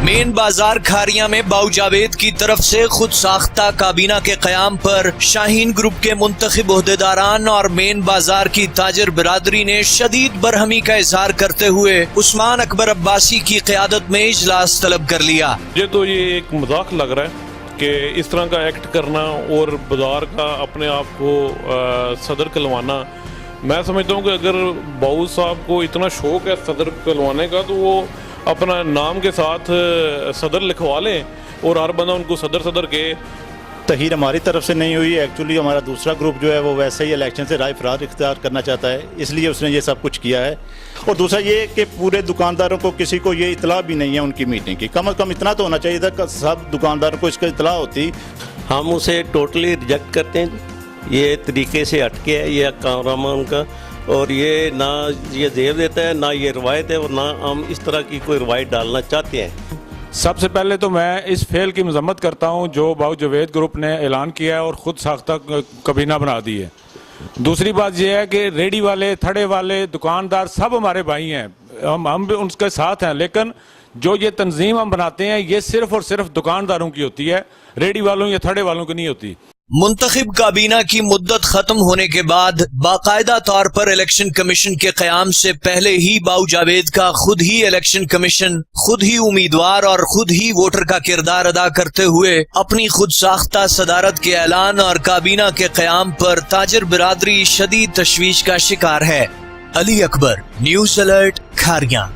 مین بازار کھاریاں میں باؤ جاوید کی طرف سے خود ساختہ کابینہ کے قیام پر شاہین گروپ کے منتخب عہدیداران اور مین بازار کی تاجر برادری نے شدید برہمی کا اظہار کرتے ہوئے عثمان اکبر عباسی کی قیادت میں اجلاس طلب کر لیا۔ مجھے تو یہ ایک مذاق لگ رہا ہے کہ اس طرح کا ایکٹ کرنا اور بازار کا اپنے آپ کو صدر کلوانا۔ میں سمجھتا ہوں کہ اگر باؤ صاحب کو اتنا شوق ہے صدر کلوانے کا تو وہ اپنا نام کے ساتھ صدر لکھوا لیں اور ہر بندہ ان کو صدر کے۔ تحریر ہماری طرف سے نہیں ہوئی، ایکچولی ہمارا دوسرا گروپ جو ہے وہ ویسے ہی الیکشن سے رائے فرار اختیار کرنا چاہتا ہے، اس لیے اس نے یہ سب کچھ کیا ہے۔ اور دوسرا یہ کہ پورے دکانداروں کو کسی کو یہ اطلاع بھی نہیں ہے ان کی میٹنگ کی، کم از کم اتنا تو ہونا چاہیے تھا کہ سب دکانداروں کو اس کا اطلاع ہوتی۔ ہم اسے ٹوٹلی ریجیکٹ کرتے ہیں، یہ طریقے سے ہٹ کے ہے یہ کارنامہ ان کا، اور یہ نہ یہ زیب دیتا ہے نہ یہ روایت ہے، اور نہ ہم اس طرح کی کوئی روایت ڈالنا چاہتے ہیں۔ سب سے پہلے تو میں اس فعل کی مذمت کرتا ہوں جو باؤ جاوید گروپ نے اعلان کیا ہے اور خود ساختہ کابینہ بنا دی ہے۔ دوسری بات یہ ہے کہ ریڈی والے، تھڑے والے، دکاندار سب ہمارے بھائی ہیں، ہم بھی ان کے ساتھ ہیں، لیکن جو یہ تنظیم ہم بناتے ہیں یہ صرف اور صرف دکانداروں کی ہوتی ہے، ریڈی والوں یا تھڑے والوں کی نہیں ہوتی۔ منتخب کابینہ کی مدت ختم ہونے کے بعد باقاعدہ طور پر الیکشن کمیشن کے قیام سے پہلے ہی باؤ جاوید کا خود ہی الیکشن کمیشن، خود ہی امیدوار اور خود ہی ووٹر کا کردار ادا کرتے ہوئے اپنی خود ساختہ صدارت کے اعلان اور کابینہ کے قیام پر تاجر برادری شدید تشویش کا شکار ہے۔ علی اکبر، نیوز الرٹ، کھاریاں۔